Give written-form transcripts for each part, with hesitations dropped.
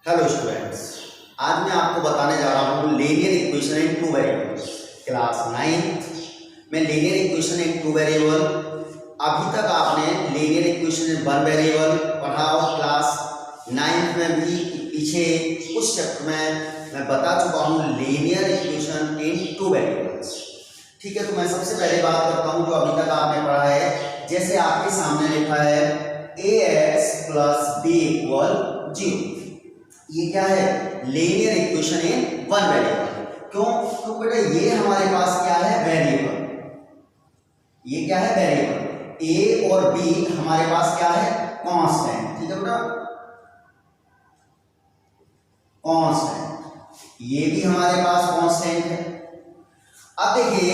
Hello students, आज मैं आपको बताने जा रहा हूँ linear equation in two variables. Class 9th में linear equation in two variable. अभी तक आपने linear equation in one variable पढ़ा और क्लास 9th में भी पीछे कुछ चैप्टर में मैं बता चुका हूँ linear equation in two variables. ठीक है, तो मैं सबसे पहले बात करता हूँ जो अभी तक आपने पढ़ा है। जैसे आपके सामने लिखा है ax + b = 0। ये क्या है? Linear equation in one variable. क्यों? तो बेटा ये हमारे पास क्या है? वेरिएबल। ये क्या है? वेरिएबल। a और b हमारे पास क्या है? कांस्टेंट। ठीक है बेटा, कांस्टेंट। ये भी हमारे पास कांस्टेंट है। अब देखिए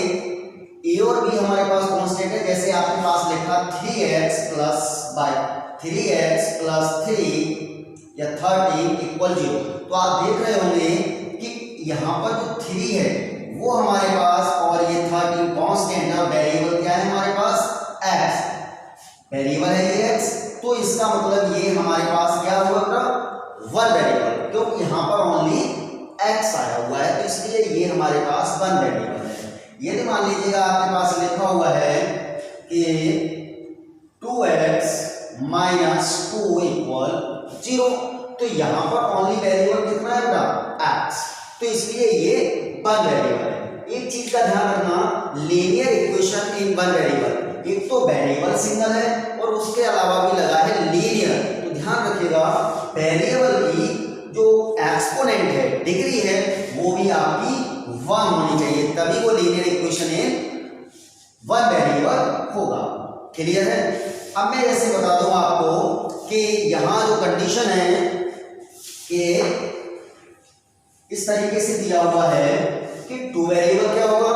a और b हमारे पास कांस्टेंट है। जैसे आपके पास लिखा 3x + 3 या 13 = 0। तो आप देख रहे होंगे कि यहाँ पर जो 3 है वो हमारे पास और ये 13 कांस्टेंट है। वेरिएबल क्या है हमारे पास? x। वेरिएबल है ये x, तो इसका मतलब ये हमारे पास क्या हुआ? वन वेरिएबल, क्योंकि यहाँ पर ओनली x आया हुआ है, तो इसलिए ये हमारे पास वन वेरिएबल है। यदि मान लीजिएगा आपके पास लिखा हुआ है कि 2x - 2 = 0, तो यहाँ पर ओनली वेरिएबल कितना है बेटा? x। तो इसलिए ये वन वेरिएबल है। एक चीज का ध्यान रखना, linear equation in one variable, एक तो वेरिएबल सिंगल है और उसके अलावा भी लगा है लीनियर। तो ध्यान रखिएगा, वेरिएबल की जो एक्सपोनेंट है, डिग्री है, वो भी आपकी 1 होनी चाहिए, तभी वो linear equation in one variable होगा। क्लियर है? अब मैं जैसे बता दूं आपको कि यहां जो कंडीशन है कि इस तरीके से दिया हुआ है कि टू वेरिएबल क्या होगा?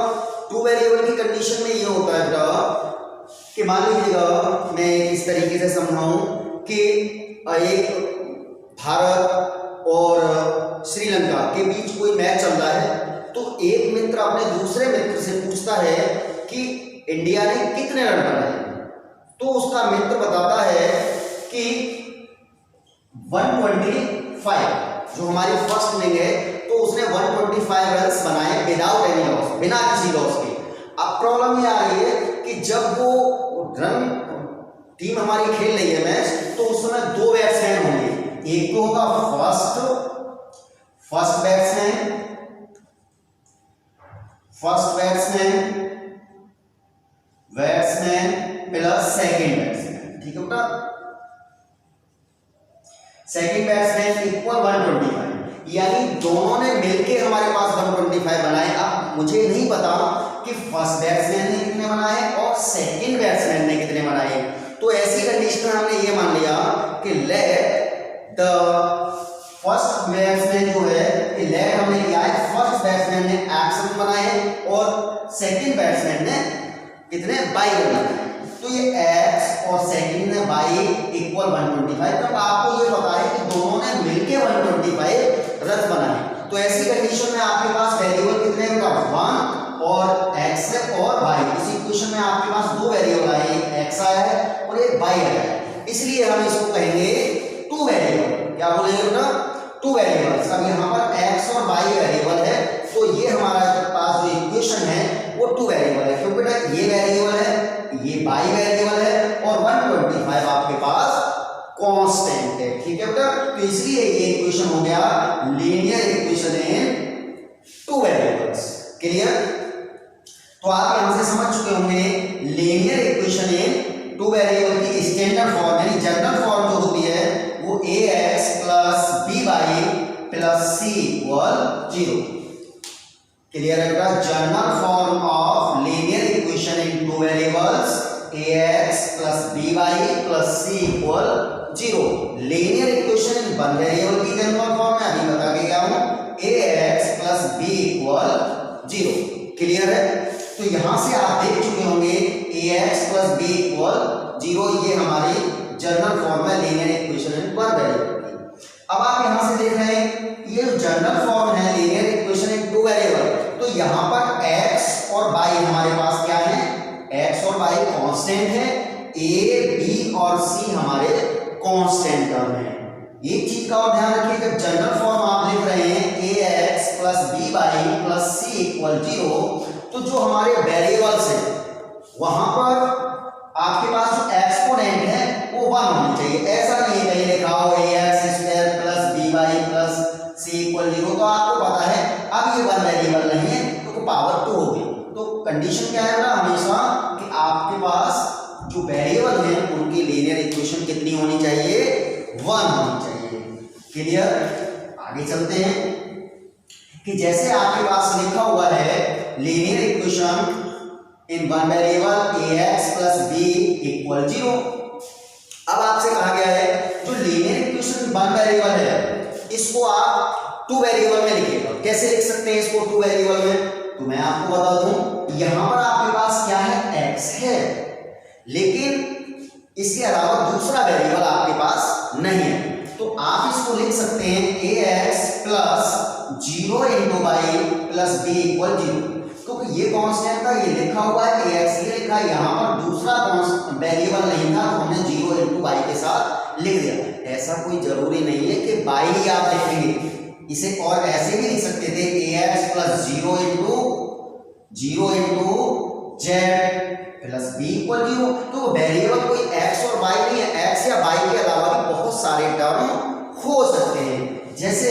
टू वेरिएबल की कंडीशन में ये होता है बेटा कि मान लीजिएगा, मैं इस तरीके से समझाऊं कि एक भारत और श्रीलंका के बीच कोई मैच चल रहा है, तो एक मित्र अपने दूसरे मित्र से पूछता है कि इंडिया ने कितने रन बनाए। तो उसका मित्र बताता है कि 125, जो हमारी फर्स्ट इनिंग है, तो उसने 125 रन्स बनाए विदाउट एनी लॉस, बिना किसी लॉस के। अब प्रॉब्लम ये आ रही है कि जब वो रन टीम हमारी खेल रही है मैच, तो उस समय दो बैट्समैन होंगे। एक तो होगा first batsman plus second batsman. ठीक है बेटा, सेकंड बैट्समैन इक्वल 125, यानी दोनों ने मिलके हमारे पास 125 बनाए। अब मुझे नहीं पता कि फर्स्ट बैट्समैन ने कितने बनाए और सेकंड बैट्समैन ने कितने बनाए। तो ऐसी कंडीशन में हमने ये मान लिया कि लेट द फर्स्ट बैट्समैन जो है, कि लेट हमने लिया है फर्स्ट बैट्समैन ने x रन बनाए और सेकंड बैट्समैन ने कितने? y रन बनाए। तो ये x और सेकंड ने y = 125। तब आपको ये पता है कि दोनों ने मिलके 125 रन बनाए। तो ऐसी कंडीशन में आपके पास वेरिएबल कितने हैं? 1 और x और y। इस इक्वेशन में आपके पास दो वेरिएबल आए, एक x आया है और एक y आया है, इसलिए हम इसको कहेंगे टू वेरिएबल। क्या बोलेंगे बेटा? Two variables. अब यहाँ पर x और y वेरिएबल है, तो ये हमारा पास जो इक्वेशन है वो टू वेरिएबल है। क्योंकि बेटा ये वेरिएबल है, ये y वेरिएबल है और 125 आपके पास कांस्टेंट है। ठीक है बेटा, तो इसलिए ये इक्वेशन हो गया linear equation in two variables. Clear? तो आप यहां से समझ चुके होंगे linear equation in two variable की स्टैंडर्ड फॉर्म यानी जनरल फॉर्म जो होती है वो ax + by + c = 0। क्लियर है बेटा? General form of linear equation in two variables ax + by + c = 0। Linear equation in one variable की जनरल फॉर्म में अभी बता के गया हूं, ax + b = 0। क्लियर है? तो यहां से आप देख चुके होंगे ax + b = 0, ये हमारी जनरल फॉर्म है linear equation in one variable की। अब आप यहां से देख रहे हैं ये जो जनरल फॉर्म है linear equation in two variable, तो यहां पर x और y हमारे पास क्या है? x और y कांस्टेंट है, a b और c हमारे कांस्टेंट टर्म है। एक चीज का और ध्यान रखिए, जब जनरल फॉर्म आप लिख रहे हैं ax plus b y plus c equal 0, तो जो हमारे वेरिएबल्स हैं वहां पर आपके पास जो एक्सपोनेंट है वो 1 होनी चाहिए। ऐसा नहीं है कहीं लिखा हो ax square plus b y plus c equal 0, तो आपको पता है अब ये 1 वेरिएबल नहीं है तो पावर 2 होगी। तो कंडीशन क्या है ना हमेशा कि आपके पास जो वेरिएबल हैं उनकी लीनियर इक्वेशन कितनी होनी चाहिए, 1 होनी चाहिए। क्लियर। आगे चलते हैं कि जैसे आपके पास लिखा हुआ है linear equation in one variable ax plus b equal 0। अब आपसे कहा गया है जो लीनियर इक्वेशन वन वेरिएबल है इसको आप 2 वेरिएबल में लिखिएगा। कैसे लिख सकते हैं इसको 2 वेरिएबल में, तो मैं आपको बता दूं, यहां पर आपके पास क्या है, x है, लेकिन इसके अलावा दूसरा वेरिएबल आपके पास नहीं है, तो आप इसको लिख सकते हैं ax plus 0 into y plus b equal 0। क्योंकि ये कांस्टेंट था, ये लिखा हुआ है ax, ये लिखा है, यहाँ पर दूसरा वेरिएबल नहीं था तो हमने 0 इंटू बाई के साथ लिख दिया। ऐसा कोई जरूरी नहीं है कि बाई ही आप लिखेंगे, इसे और ऐसे भी लिख सकते थे ax plus 0 into z plus b equal 0। तो वेरिएबल कोई x और y नहीं है, x या y के अलावा भी बहुत सारे टर्म हो सकते हैं। जैसे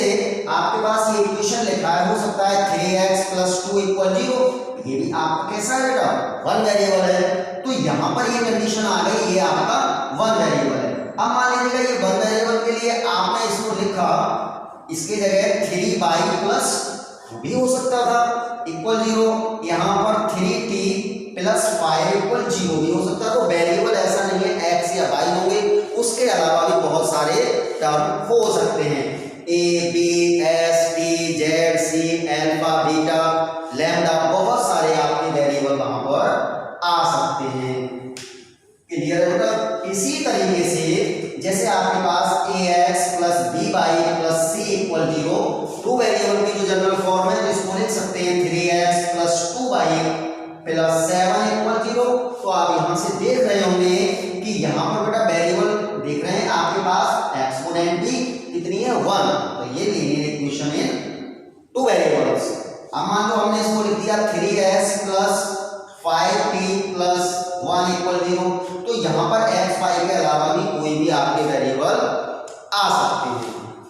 आपके पास ये इक्वेशन लिखा है, हो सकता है 3x प्लस 2 इक्वल 0, ये भी आपका कैसा है बेटा, 1 वेरिएबल है। तो यहाँ पर ये कंडीशन आ गई, ये आपका 1 वेरिएबल है। अब मान लीजिएगा ये 1 वेरिएबल के लिए आपने इसको लिखा, इसके जगह 3 बाई प्लस भी हो सकता था इक्वल 0, यहाँ पर 3t प्लस 5 इक्वल 0 भी हो सकता है। तो वेरिएबल ऐसा नहीं है x या y होंगे, उसके अलावा भी बहुत सारे टर्म हो सकते हैं, a b s t z c alpha beta lambda, बहुत सारे आपके वेरिएबल वहां पर आ सकते हैं। क्लियर है बेटा। इसी तरीके से जैसे आपके पास ax plus b by plus c equal 0, 2 variable की जो जनरल फॉर्म है इसको लिख सकते हैं 3x plus 2 by plus 7 equal 0। तो आप यहां से देख रहे होंगे कि यहां पर बेटा वेरिएबल देख रहे हैं आपके पास एक्सपोनेंट भी कितनी है, 1। तो ये लीनियर इक्वेशन इन 2 वेरिएबल्स। अब मान लो हमने इसको लिख दिया 3s plus 5t plus 1 equal 0, तो यहाँ पर x y के अलावा भी कोई भी आपके वेरिएबल आ सकते हैं।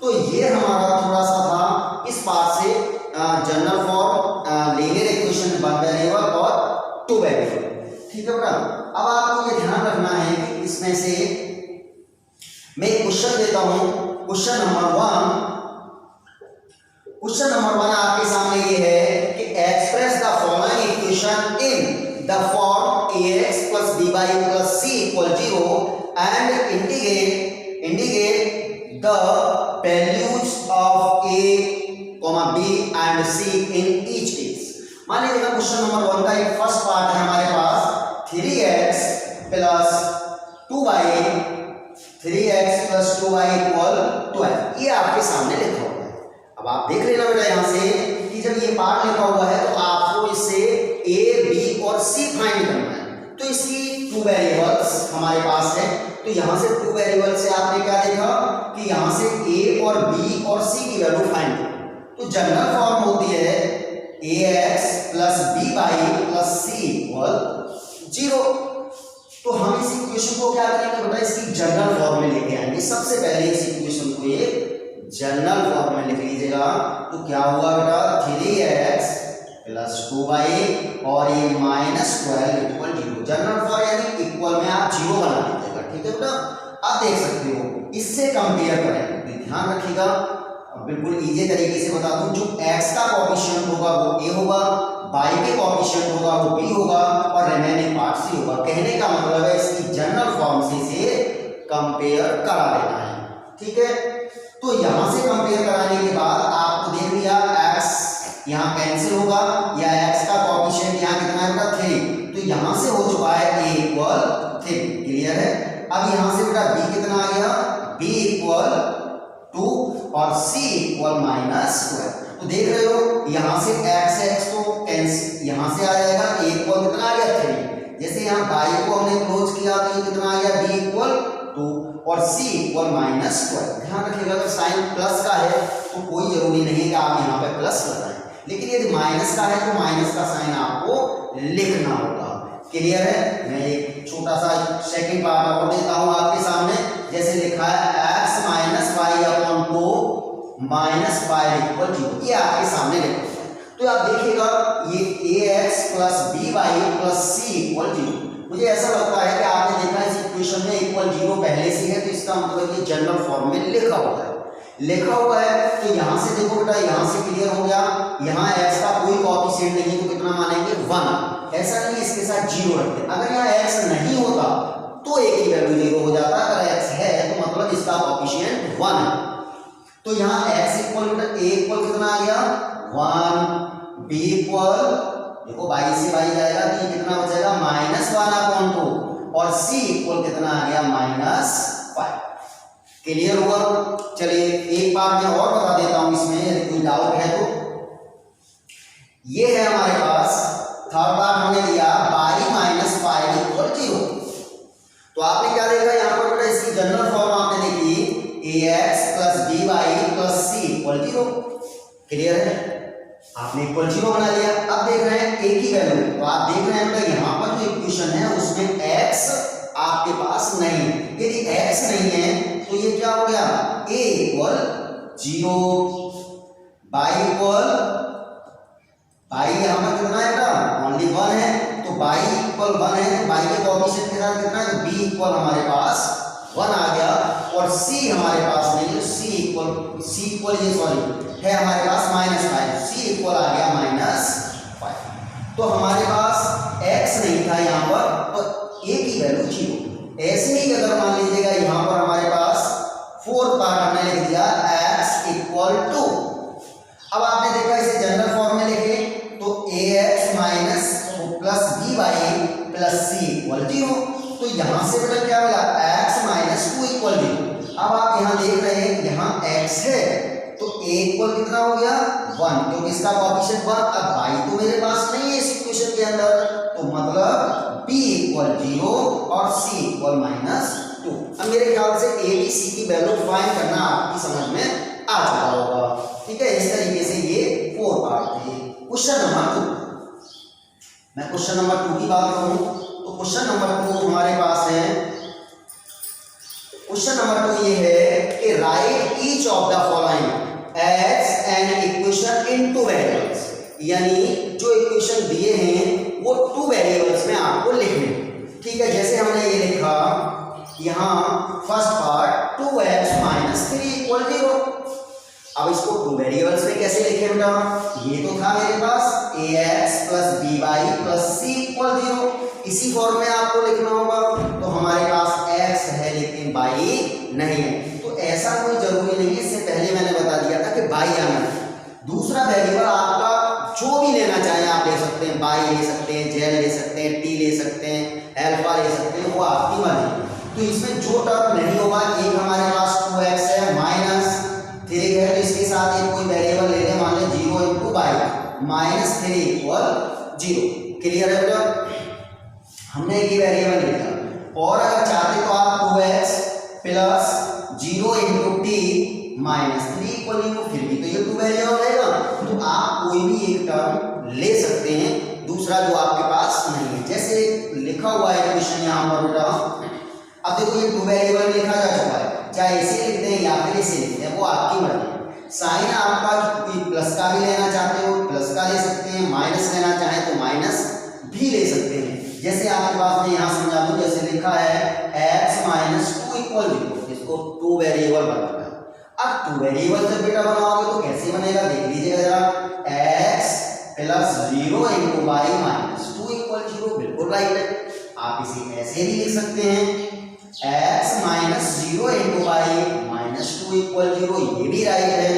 तो ये हमारा थोड़ा सा था इस पार्ट से general form linear equation 1 variable और 2 वेरिएबल। ठीक है बेटा। अब आपको ये ध्यान रखना है कि इसमें से मैं एक क्वेश्चन देता हूं, क्वेश्चन नंबर 1 आपके सामने ये है कि express the following equation in the form ax plus b by plus c equal 0 and indicate the values of a, b and c in each case. मान लीजिए क्वेश्चन नंबर 1 का एक फर्स्ट पार्ट है हमारे पास 3x प्लस 2y इक्वल 12, ये आपके सामने लिखा हुआ है। अब आप देख लेना बेटा यहाँ से कि जब ये पार्ट लिखा हुआ है तो आपको इससे a, b और c फाइंड करना है। तो इसकी 2 वेरिएबल्स हमारे पास है, तो यहाँ से 2 वेरिएबल से आपने क्या देखा कि यहाँ से a और b और c की वैल्यू फाइंड करो। तो जनरल फॉर्म होती है ax plus b by plus c equal 0। तो हम इस इक्वेशन को क्या करेंगे बेटा, इसकी जनरल फॉर्म में लेके आएंगे। सबसे पहले इस इक्वेशन को ये जनरल फॉर्म में लिख लीजिएगा। तो क्या हुआ बेटा, 3x प्लस 2y और ये माइनस 12 इक्वल 0। जनरल फॉर्म यानी इक्वल में आप 0 बना दीजिएगा। ठीक है बेटा। आप देख सकते हो, इससे कंपेयर करें, ध्यान रखिएगा, बिल्कुल इजी तरीके से बता दूं, जो x का कोएफिशिएंट होगा वो a होगा, y के कोएफिशिएंट होगा वो b होगा और रिमेनिंग पार्ट c होगा। कहने का मतलब है इसकी जनरल फॉर्म से इसे कंपेयर करा लेना है। ठीक है। तो यहां से कंपेयर कराने के बाद आपको देख लिया x यहां कैंसिल होगा, या x का कोएफिशिएंट यहां कितना है बेटा 3, तो यहां से हो चुका है a इक्वल 3। क्लियर है। अब यहां से बेटा b कितना आ गया, b इक्वल 2 और c इक्वल माइनस 12। तो देख रहे हो यहां से x तो कैंसिल, यहां से आ जाएगा a इक्वल कितना आ गया 3। जैसे यहाँ y को हमने क्लोज किया तो ये कितना आ गया b इक्वल 2 और c इक्वल -12। ध्यान रखिएगा अगर साइन प्लस का है तो कोई जरूरी नहीं है कि आप यहाँ पे प्लस लगाएं, लेकिन यदि माइनस का है तो माइनस का साइन आपको लिखना होगा। क्लियर है? मैं एक छोटा सा सेकंड पार्ट और देता हूँ आपके सामने। जैसे लिखा है x - y/2 -5 इक्वल 0, ये आपके सामने लिखा है। तो आप देखिएगा ये ax + by + c इक्वल 0। मुझे ऐसा लगता है कि आपने देखा इस इक्वेशन में इक्वल 0 पहले से है, तो इसका मतलब ये जनरल फॉर्म में लिखा हुआ है। तो यहाँ से देखो बेटा, यहाँ से क्लियर हो गया, यहाँ x का कोई कोएफिशिएंट नहीं है तो कितना मानेंगे 1। ऐसा नहीं इसके साथ 0 रखते, अगर यहाँ x नहीं होता तो a की वैल्यू 0 हो जाता, अगर x है तो मतलब इसका कोएफिशिएंट 1 है। तो यहाँ x इक्वल बेटा a इक्वल कितना आ गया 1, b इक्वल देखो 22 से 22 जाएगा तो ये कितना बचेगा -1/2 और c इक्वल कितना आ गया -5। क्लियर हुआ? चलिए एक बार मैं और बता देता हूं इसमें, यदि कोई डाउट है तो। ये है हमारे पास थर्ड पार्ट हमने लिया y - 5 इक्वल 0। तो आपने क्या देखा यहाँ पर बेटा, इसकी जनरल फॉर्म आपने देखी ax + by + c equal 0। Clear है? आपने इक्वल 0 बना लिया। अब देख रहे हैं a की वैल्यू, तो आप देख रहे हैं बेटा यहाँ पर जो इक्वेशन है उसमें x आपके पास नहीं है। यदि x नहीं है तो ये क्या हो गया a इक्वल 0, y इक्वल यहाँ पर कितना है बेटा ओनली 1 है, तो y इक्वल 1 है, तो y के कोएफिशिएंट के साथ कितना है तो b इक्वल हमारे पास 1 आ गया और c हमारे पास नहीं है, c इक्वल ये सॉरी है हमारे पास -5, c इक्वल आ गया -5। तो हमारे पास x नहीं था यहाँ पर, तो a की वैल्यू 0। ऐसे ही अगर मान लीजिएगा यहाँ पर हमारे पास फोर्थ पार्ट हमने लिख दिया x इक्वल 2। अब आपने देखा इसे जनरल फॉर्म में लिखे तो ax - +by + c इक्वल 0। तो यहाँ से बेटा क्या मिला x - 2 इक्वल 0। अब आप यहाँ देख रहे हैं यहाँ x है तो a इक्वल कितना हो गया 1, क्योंकि इसका कोएफिशिएंट 1। अब y तो मेरे पास नहीं है इस इक्वेशन के अंदर, तो मतलब b इक्वल 0 और c इक्वल -2। अब मेरे ख्याल से a b c की वैल्यू फाइंड करना आपकी समझ में आ चुका होगा। ठीक है, इस तरीके से ये 4 पार्ट थे। क्वेश्चन नंबर 2, मैं क्वेश्चन नंबर 2 की बात करूं तो क्वेश्चन नंबर 2 हमारे पास है। क्वेश्चन नंबर 2 ये है कि write each of the following as an equation in 2 variables, यानी जो इक्वेशन दिए हैं वो 2 वेरिएबल्स में आपको लिखने। ठीक है, जैसे हमने ये लिखा यहाँ फर्स्ट पार्ट 2x - 3 इक्वल 0। अब इसको 2 वेरिएबल्स में कैसे लिखे बेटा, ये तो था मेरे पास ax + by + c इक्वल 0, इसी फॉर्म में आपको लिखना होगा। तो हमारे पास x है लेकिन y नहीं है, तो ऐसा कोई जरूरी नहीं है, इससे पहले मैंने बता दिया था कि y आना है। दूसरा वेरिएबल आपका जो भी लेना चाहे आप ले सकते हैं, y ले सकते हैं, z ले सकते हैं, t ले सकते हैं, अल्फा ले सकते हैं, वो आपकी मर्जी। तो इसमें जो टर्म नहीं होगा, एक हमारे पास 2x है -3 है, तो इसके साथ एक कोई वेरिएबल ले लें, मान लें 0 × y -3 इक्वल 0। क्लियर है बेटा? हमने ये वेरिएबल लिखा, और अगर चाहते तो आप 2x + 0 × t -3 इक्वल 0, फिर भी तो ये 2 वेरिएबल रहेगा। तो आप कोई भी एक टर्म ले सकते हैं, दूसरा जो आपके पास नहीं है। जैसे लिखा हुआ है इक्वेशन यहाँ पर बेटा, अब देखो ये 2 वेरिएबल लिखा जा चुका है, चाहे इसे लिखते हैं या फिर इसे लिखते हैं, वो आपकी मर्जी। साइन आपका प्लस का भी लेना चाहते हो प्लस का ले सकते हैं, माइनस लेना चाहें तो माइनस भी ले सकते हैं। जैसे आपके पास मैं यहाँ समझा दूँ, जैसे लिखा है x - 2 इक्वल 0, इसको 2 वेरिएबल बनाना है। अब 2 वेरिएबल जब बेटा बनाओगे तो कैसे बनेगा देख लीजिएगा जरा, x + 0 × y - 2 इक्वल 0, बिल्कुल राइट है। आप इसे ऐसे भी लिख सकते हैं, x - 0 × y - 2 इक्वल 0, ये भी राइट है।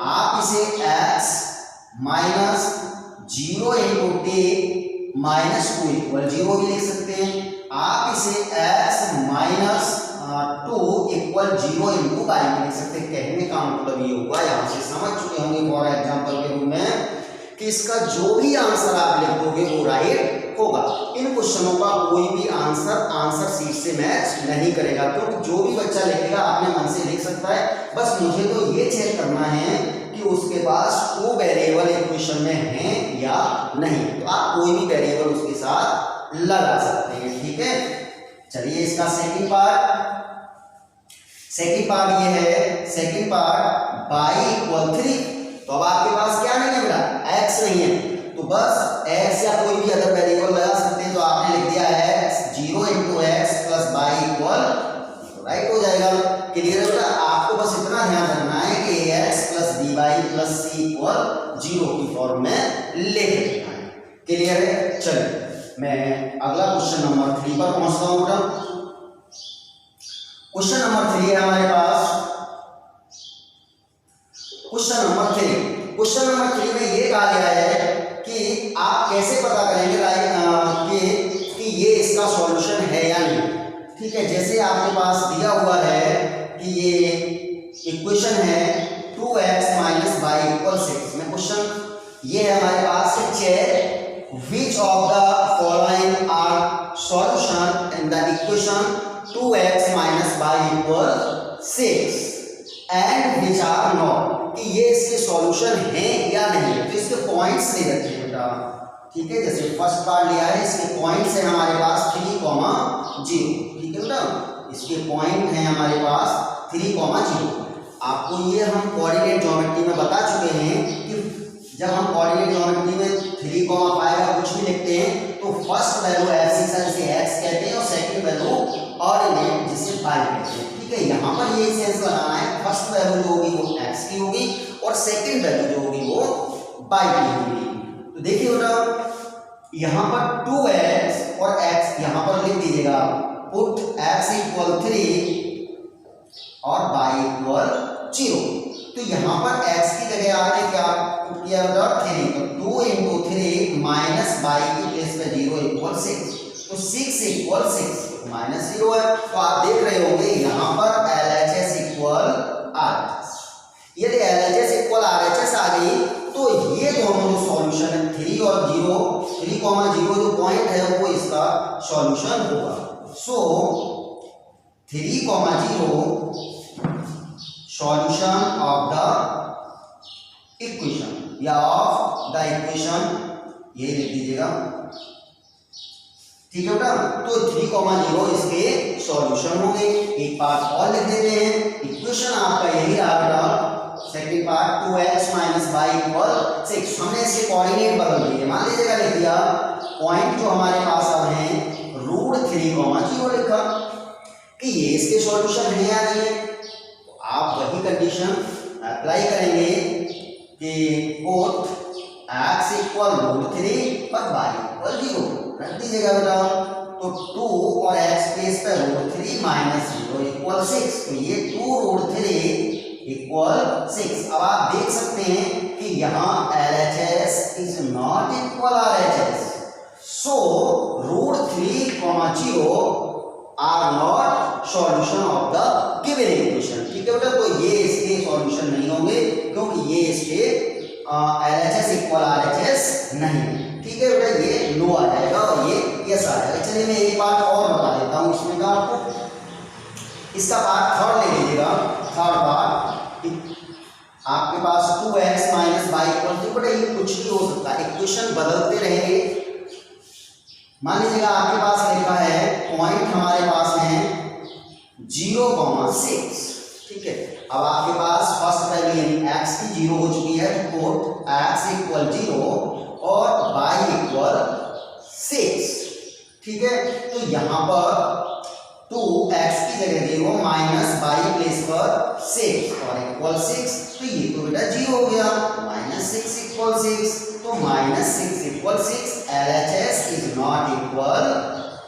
आप इसे x - 0 × t -2 इक्वल 0 भी लिख सकते हैं। आप इसे x - 2 इक्वल 0 × y में लिख सकते हैं। कहने का मतलब ये हुआ, यहाँ से समझ चुके होंगे फॉर एग्जाम्पल के रूप में, कि इसका जो भी आंसर आप लिख दोगे वो राइट होगा। इन क्वेश्चनों का कोई भी आंसर शीट से मैच नहीं करेगा, क्योंकि जो भी बच्चा लिखेगा अपने मन से लिख सकता है। बस मुझे तो ये चेक करना है कि उसके पास वो वेरिएबल इक्वेशन में है या नहीं। तो आप कोई भी वेरिएबल उसके साथ लगा सकते हैं, ठीक है। चलिए इसका सेकंड पार्ट ये है। Second part y = 3। तो अब आपके पास क्या नहीं है बेटा, x नहीं है, तो बस x या कोई भी अदर वेरिएबल लगा सकते हैं। तो आपने लिख दिया है 0 × x + y = राइट हो जाएगा। क्लियर है बेटा। आपको बस इतना ध्यान रखना है कि ax + by + c = 0 की फॉर्म में लिख देना है। क्लियर है। चलिए मैं अगला क्वेश्चन नंबर 3 पर पहुंचता हूं बेटा। क्वेश्चन नंबर 3 है हमारे पास। क्वेश्चन नंबर 3 में ये कहा गया है कि आप कैसे पता करेंगे कि ये इसका सॉल्यूशन है या नहीं। ठीक है, जैसे आपके पास दिया हुआ है कि ये इक्वेशन है 2x - y = 6 में क्वेश्चन ये है हमारे पास, check which of the following are solution in the equation 2x - y = 6 and which are not, कि ये इसके सॉल्यूशन है या नहीं। तो इसके पॉइंट्स ले रखे हैं बेटा, ठीक है। जैसे फर्स्ट पार्ट लिया है, इसके पॉइंट्स है हमारे पास 3, 0, ठीक है बेटा। इसके पॉइंट है हमारे पास 3, 0। आपको ये हम कोऑर्डिनेट ज्योमेट्री में बता चुके हैं कि जब हम कोऑर्डिनेट ज्योमेट्री में 3, 5 या कुछ भी लिखते हैं तो फर्स्ट वैल्यू एक्सिस से x कहते हैं और सेकंड वैल्यू ऑर्डिनेट जिसे y कहते हैं, ठीक है। यहाँ पर ये सेंस लगाना है, फर्स्ट वैल्यू जो होगी वो x की होगी और सेकंड वैल्यू जो होगी वो y की होगी। तो देखिए बेटा यहाँ पर 2x और x यहाँ पर लिख दीजिएगा, पुट x = 3 और y = 0। तो यहाँ पर x की जगह आपने क्या किया बेटा 3, तो 2 × 3 माइनस y की प्लेस पे 0 = 6, तो 6 = 6 -0 है। तो आप देख रहे होंगे यहाँ पर LHS = RHS। यदि LHS = RHS आ गई तो ये दोनों जो सॉल्यूशन है 3 और 0, 3, 0 जो पॉइंट है वो इसका सॉल्यूशन होगा। सो 3, 0 सॉल्यूशन ऑफ द इक्वेशन या ऑफ द इक्वेशन, ये लिख दीजिएगा, ठीक है बेटा। तो 3, 0 इसके सॉल्यूशन होंगे। एक पार्ट और लिख देते हैं, इक्वेशन आपका यही रहा बेटा। Second part 2x - y = 6। हमने इसके कोऑर्डिनेट बदल दिए, मान लीजिएगा लिख दिया पॉइंट जो हमारे पास अब है √3, 0 लिखा कि ये इसके सॉल्यूशन है या नहीं है। तो आप वही कंडीशन अप्लाई करेंगे कि पुट x = √3 और y = 0 रख दीजिएगा बेटा। तो 2 और x प्लेस पे √3 - 0 = 6, तो ये 2√3 = 6। अब आप देख सकते हैं कि यहाँ LHS is not equal RHS, so √3, 0 are not solution of the given equation, ठीक है बेटा। तो ये इसके सॉल्यूशन नहीं होंगे क्योंकि ये इसके LHS = RHS नहीं, ठीक है बेटा। ये नो आ जाएगा और ये यस आ जाएगा। चलिए मैं एक बात और बता देता हूँ इसमें का आपको, इसका पार्ट थर्ड ले लीजिएगा। थर्ड पार्ट आपके पास 2x - y = बेटा ये कुछ भी हो सकता है, इक्वेशन बदलते रहेंगे। मान लीजिएगा आपके पास लिखा है पॉइंट हमारे पास है 0, 6, ठीक है। अब आपके पास फर्स्ट वैल्यू यानी x की 0 हो चुकी है, तो पुट x = 0 और y = 6, ठीक है। तो यहाँ पर 2x की जगह 0 माइनस y प्लेस पर 6 और = 6, तो ये तो बेटा 0 हो गया। -6 = 6, तो -6 = 6, LHS is not equal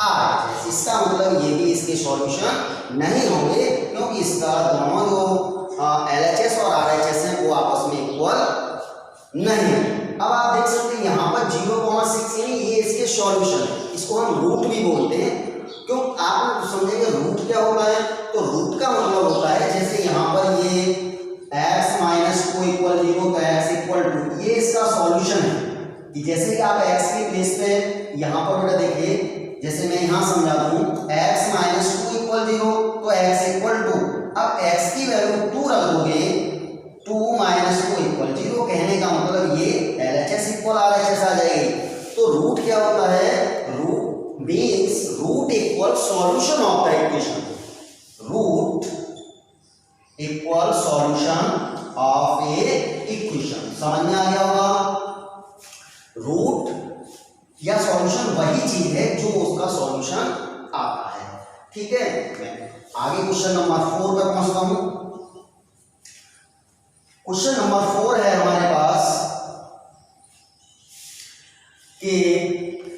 RHS। इसका मतलब ये भी इसके सॉल्यूशन नहीं होंगे क्योंकि इसका दोनों जो LHS और RHS हैं वो आपस में इक्वल नहीं है। अब आप देख सकते हैं यहाँ पर 0,6 यानी ये इसके सॉल्यूशन है, इसको हम रूट भी बोलते हैं। क्यों आप समझेंगे रूट क्या होता है, तो रूट का मतलब होता है जैसे यहाँ पर ये x - को = 0 तो x = 2, ये इसका सॉल्यूशन है कि जैसे कि आप x के प्लेस पे यहाँ पर बेटा देखिए, जैसे मैं यहाँ समझा दूँ x माइनस 2 इक्वल 0, तो x इक्वल 2। अब x की वैल्यू 2 रख दोगे, 2 माइनस 2 इक्वल 0, कहने का मतलब ये LHS इक्वल RHS आ जाएगी। तो रूट क्या होता है, root means root equal solution of the equation, root equal solution of a equation. समझ में आ गया होगा। रूट या सॉल्यूशन वही चीज है जो उसका सॉल्यूशन आता है। ठीक है, मैं आगे क्वेश्चन नंबर 4 पर पहुंचता हूं। क्वेश्चन नंबर 4 है हमारे पास कि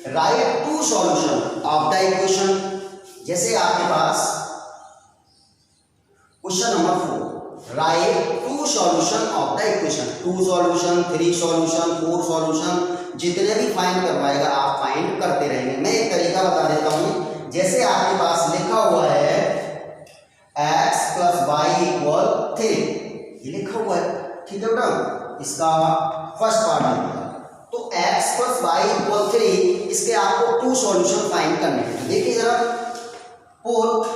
write two solution of the equation. जैसे आपके पास question number 4, write two solution of the equation, 2 solution, 3 solution, 4 solution, जितने भी फाइंड करवाएगा आप फाइंड करते रहेंगे। मैं एक तरीका बता देता हूं। जैसे आपके पास लिखा हुआ है x प्लस वाई इक्वल 3, ये लिखा हुआ है, ठीक है बेटा, इसका फर्स्ट पार्ट है। तो x प्लस वाई इक्वल 3, इसके आपको 2 सॉल्यूशन फाइंड करने हैं। देखिए जरा, पुट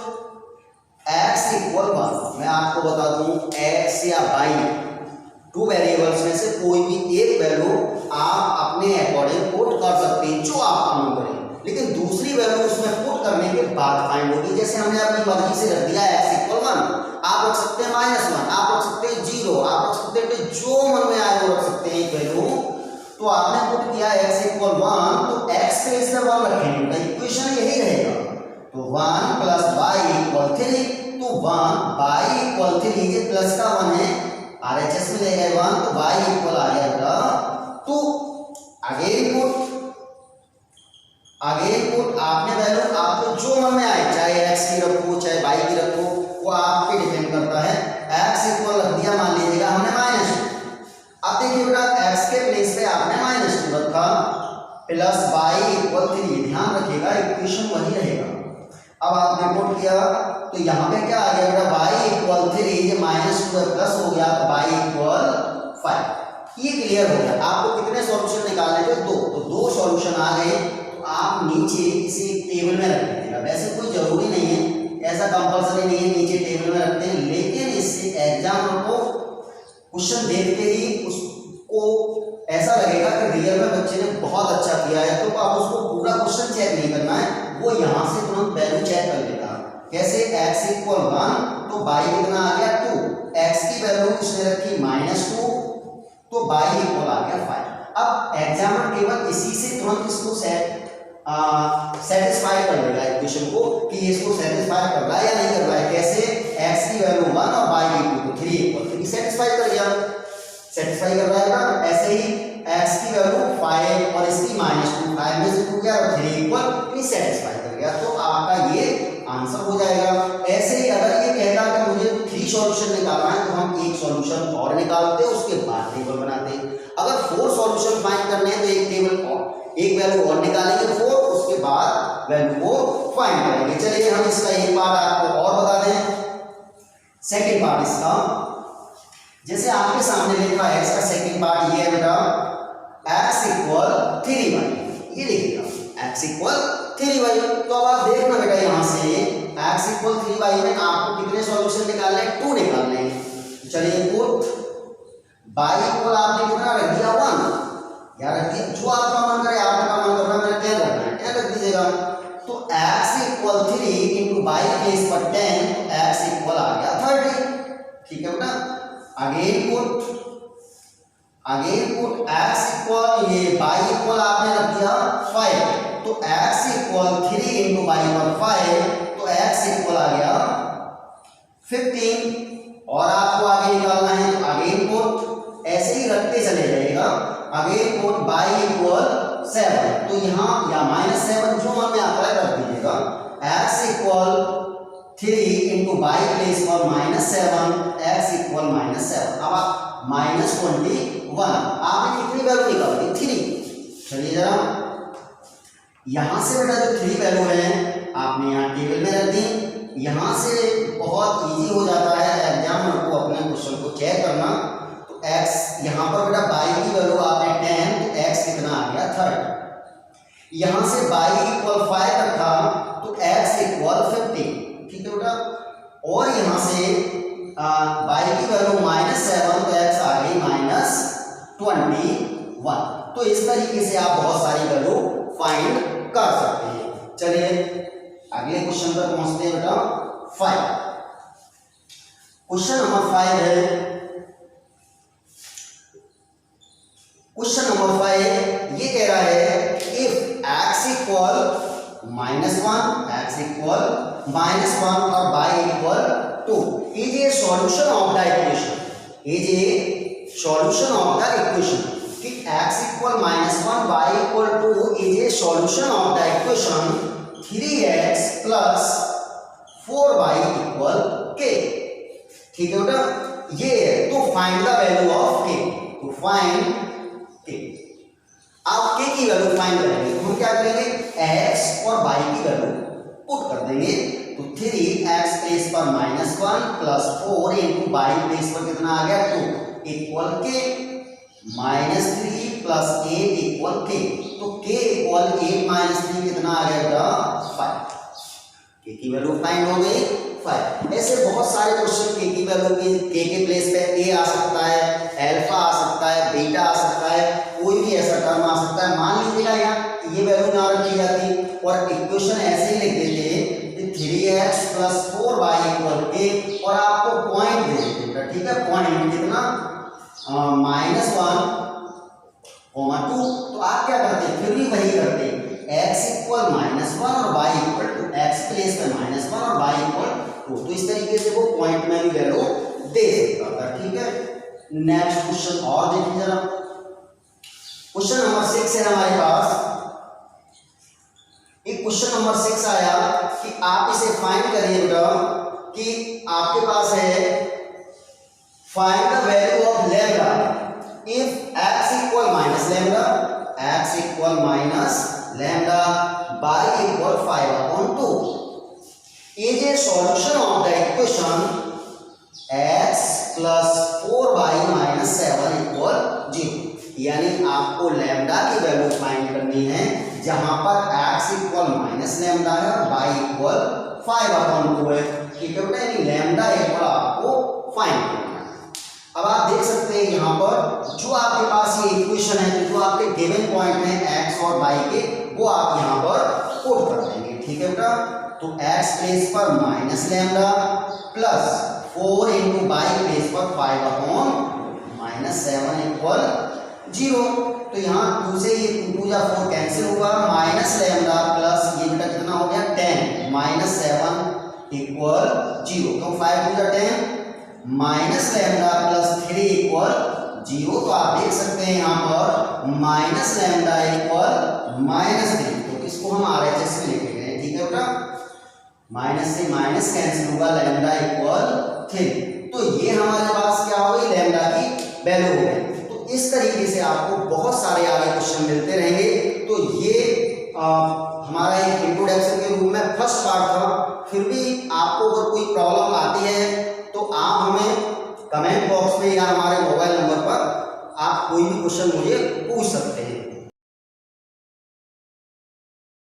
x इक्वल 1, मैं आपको बता दूं x या y, 2 वेरिएबल्स में से कोई भी एक वैल्यू आप अपने अकॉर्डिंग पुट कर सकते हैं, जो आप काम करें, लेकिन दूसरी वैल्यू उसमें पुट करने के बाद फाइंड होगी। जैसे हमने अपनी मर्जी से रख दिया x इक्वल 1, आप रख सकते हैं -1, आप रख सकते हैं 0, आप रख सकते हैं जो मन में आए वो रख सकते हैं एक वैल्यू। तो आपने पुट किया x इक्वल 1, तो x के इसमें 1 रखेंगे, तो इक्वेशन यही रहेगा। तो 1 प्लस y इक्वल 3, तो 1 y इक्वल 3, ये प्लस का 1 है, RHS में ले गए 1, तो y इक्वल आ गया बेटा। तो अगेन पुट आपने वैल्यू आपको जो मन में आए, चाहे x की रखो चाहे y की रखो, वो आप पे डिपेंड करता है। x इक्वल रख दिया, मान लीजिएगा हमने -2। अब देखिए बेटा, x के प्लेस पे आपने -2 रखा, प्लस y इक्वल 3, ध्यान रखिएगा इक्वेशन वही रहेगा। अब आपने पुट किया, तो यहाँ पे क्या आ गया बेटा, y इक्वल 3, ये -2 प्लस हो गया, y इक्वल 5। ये क्लियर हो गया। आपको कितने सॉल्यूशन निकालने थे, 2, तो 2 सॉल्यूशन आ गए। तो आप नीचे इसे टेबल में रख दीजिएगा, वैसे कोई जरूरी नहीं है, ऐसा कंपलसरी नहीं है नीचे टेबल में रखते हैं, लेकिन इससे एग्जाम को क्वेश्चन देखते ही उसको ऐसा लगेगा कि रियल में बच्चे ने बहुत अच्छा किया है, तो आप उसको पूरा क्वेश्चन चेक नहीं करना है, वो यहाँ से तुरंत वैल्यू चेक कर लेगा। कैसे, x इक्वल 1, तो y कितना आ गया 2, x की वैल्यू इसने रखी -2, तो y इक्वल आ गया 5। अब एग्जाम्पल केवल इसी से तुरंत इसको सेटिस्फाई कर लेगा इक्वेशन को, कि इसको सेटिस्फाई कर रहा है या नहीं कर रहा है। कैसे, x की वैल्यू 1 और y इक्वल 3 इक्वल 3, सेटिस्फाई कर गया, सेटिस्फाई कर रहा है ना। ऐसे ही x की वैल्यू 5 और इसकी -2, 5 में से 2 गया और 3 इक्वल 3, सेटिस्फाई कर गया, तो आपका ये आंसर हो जाएगा। ऐसे ही अगर ये कहता है कि मुझे 3 सॉल्यूशन निकालना है, तो हम एक सॉल्यूशन और निकालते, उसके बाद टेबल बनाते। अगर 4 सॉल्यूशन फाइंड करने हैं, तो एक टेबल और एक वैल्यू और निकालेंगे 4, उसके बाद वैल्यू को फाइंड करेंगे। चलिए हम इसका एक पार्ट आपको और बता दें। सेकंड पार्ट इसका, जैसे आपके सामने लिखा है, इसका सेकंड पार्ट ये है बेटा, x इक्वल 3y, ये लिखिएगा x इक्वल 3y। तो अब आप देखना बेटा, यहाँ से x इक्वल 3y में आपको कितने सॉल्यूशन निकालने हैं, 2 निकालने हैं। चलिए पुट y इक्वल आपने कितना रख दिया, 1, या रख दिया, जो आपका मन करे, आपका मन कर रहा है 10 रखना है, 10 रख दीजिएगा। तो x equal 3 into y place पर 10, तो x इक्वल आ गया 30, ठीक है बेटा। अगेन पुट x इक्वल, ये y इक्वल आपने रख दिया 5, तो x इक्वल 3 इंटू y पर 5, तो x इक्वल आ गया 15। और आपको आगे निकालना है, तो अगेन पुट ऐसे ही रखते चले जाएगा। अगेन पुट y इक्वल 7, तो यहाँ या -7, जो मन में आता है रख दीजिएगा। x equal 3 into y place पर -7, x इक्वल -7। अब आप -21, आपने कितनी वैल्यू निकाली, 3। चलिए जरा, यहाँ से बेटा जो 3 वैल्यू है आपने यहाँ टेबल में रख दी। यहाँ से बहुत इजी हो जाता है एग्जामिनर को अपने क्वेश्चन को चेक करना। तो x यहाँ पर बेटा y की वैल्यू आपने 10, तो x कितना आ गया 30। यहां से y इक्वल 5 तक था तो x इक्वल 50, ठीक है बेटा। और यहां से y की वैल्यू -7 तो x आ गई -21। तो इस तरीके से आप बहुत सारी वैल्यू फाइंड कर सकते हैं। चलिए अगले क्वेश्चन पर पहुंचते हैं बेटा। 5 क्वेश्चन नंबर 5 है। क्वेश्चन नंबर 5 ये कह रहा है if x equal -1, x equal -1 और y equal 2 is a solution of the equation, is a solution of the equation कि x equal -1 y equal 2 is a solution of the equation 3x plus 4y equal k, ठीक है बेटा। ये है तो find the value of k, तो find k। आप k की वैल्यू फाइंड करेंगे तो हम क्या करेंगे, x और y की वैल्यू पुट कर देंगे। तो 3x प्लेस पर -1 प्लस 4 इंटू y प्लेस पर कितना आ गया 2 equal k, -3 plus 8 equal k। तो k इक्वल 8 माइनस 3 कितना आ गया बेटा 5। k की वैल्यू फाइंड हो गई 5। ऐसे बहुत सारे क्वेश्चन k की वैल्यू की k के प्लेस पे a आ सकता है, अल्फा आ सकता है, बीटा आ सकता है, कोई भी ऐसा टर्म आ सकता है। मान लीजिएगा यहाँ ये वैल्यू ना रखी जाती और इक्वेशन ऐसे ही लिख देते कि 3x plus 4y equal k और आपको पॉइंट दे देते, ठीक है। पॉइंट कितना -1, 2। तो आप क्या करते फिर भी वही करते, x इक्वल -1 और y इक्वल 2, x प्लेस में -1 और y इक्वल 2। तो इस तरीके से वो पॉइंट में भी वैल्यू दे सकता था, ठीक है। नेक्स्ट क्वेश्चन और देखिए जरा। क्वेश्चन नंबर 6 है हमारे पास। एक क्वेश्चन नंबर 6 आया कि आप इसे फाइंड करिए बेटा कि आपके पास है find the value of lambda if x equal minus lambda, x equal minus lambda, y equal 5/2 is a solution of the equation x plus 4y minus 7 equal 0। यानी आपको लैम्डा की वैल्यू फाइंड करनी है जहां पर x इक्वल माइनस लैम्डा है और y equal 5/2 है, ठीक है बेटा। यानी लैम्डा इक्वल आपको फाइंड करना है। अब आप देख सकते हैं यहाँ पर जो आपके पास ये इक्वेशन है, जो आपके गिवन पॉइंट है x और y के, वो आप यहाँ पर पुट कर देंगे, ठीक है बेटा। तो x प्लेस पर minus lambda plus 4 into y place पर 5/-7 इक्वल 0। तो यहाँ 2 से ये 2 या 4 कैंसिल होगा, माइनस लैम्डा प्लस ये बेटा कितना हो गया 10 -7 इक्वल 0। तो 5 2 10 माइनस लैम्डा प्लस 3 इक्वल 0। तो आप देख सकते हैं यहाँ पर माइनस लैम्डा इक्वल -3। तो इसको हम RHS में लिखेंगे, ठीक है बेटा। माइनस से माइनस कैंसिल होगा, लैम्डा इक्वल 3। तो ये हमारे पास क्या हो गई, लैम्डा की वैल्यू हो गई। तो इस तरीके से आपको बहुत सारे आगे क्वेश्चन मिलते रहेंगे। तो ये हमारा एक इंट्रोडक्शन के रूप में फर्स्ट पार्ट था। फिर भी आपको अगर कोई प्रॉब्लम आती है तो आप हमें कमेंट बॉक्स में या हमारे मोबाइल नंबर पर आप कोई भी क्वेश्चन मुझे पूछ सकते हैं।